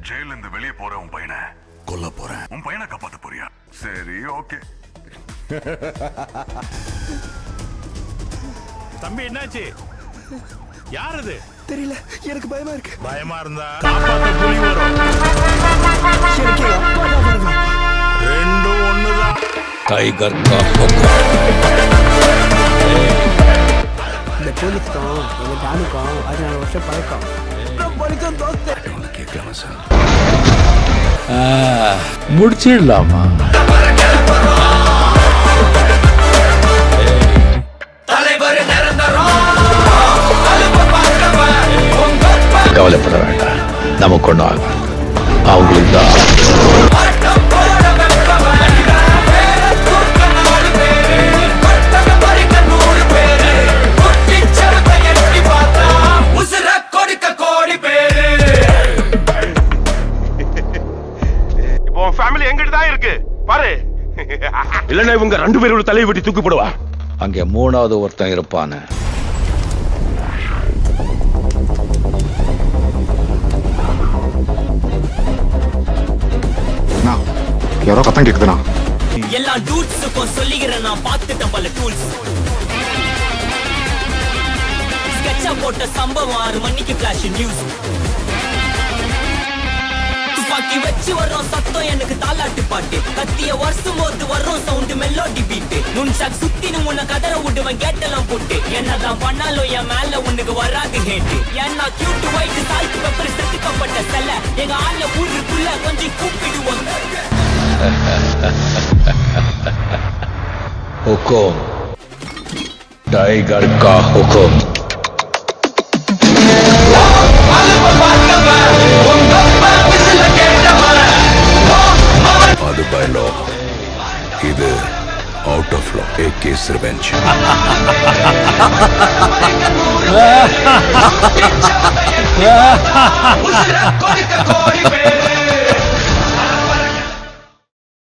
ஜெயில இருந்து வெளியே போற உன் பையனை கொல்ல போறேன். உன் பையனை காப்பாத்த போறியா? சரி, ஓகே. தம்பி என்னாச்சு? யார் அது? தெரியல, எனக்கு பயமா இருக்கு. பயமா இருந்தா காப்பாத்த புலி வரும். ரெண்டும் ஒண்ணுதான். टाइगर का हुक्म. இந்த போலீஸ்க்கும் இந்த டானுக்கும் 14 வருஷம் பழக்கம். போலீஸும் தோஸ்து. உனக்கு கேட்கலாமா சார்? முடிச்சிடலாமா? கவலைப்பட வேண்டாம், நமக்கு ஒன்றும் ஆகும். அவங்களுக்கு தான் இல்லன்னா இவங்க 2 பேரோட தலையை வெட்டி தூக்கி போடுவா. அங்கே 3வது ஒருத்தன் இருப்பானு. யாரோ கத்தம் கேக்குதுண்ணா. எல்லா டூட்ஸுக்கும் சொல்லிக்கிறேன், நான் பார்த்துட்டேன் பல டூல்ஸ். ஸ்கெட்சா போட்ட சம்பவம் 6 மணிக்கு ஃபிளாஷ் நியூஸ். துப்பாக்கி வச்சு வர்றோம் சத்தம் எனக்கு தாலாட்டு பாட்டு. கத்திய வருஷம் போது வர்றோம் சவுண்ட் மெலோடி பீட்டு. நுண்சாக் சுத்தினு உன்னை கதற விடுவேன் கேட்டெல்லாம் போட்டு. என்னதான் பண்ணாலும் என் மேல உனக்கு வராது ஹேட்டு. ஏன்னா கியூட் ஒயிட் சால்ட் பெப்பர் செத்துக்கப்பட்ட செல்ல எங்க ஆள்ல ஊருக்குள்ள கொஞ்சம் கூப்பிடுவோம். हुकुम, टाइगर का हुकुम. அது பை லா, இது out of law. A case revenge. Ha ha ha ha!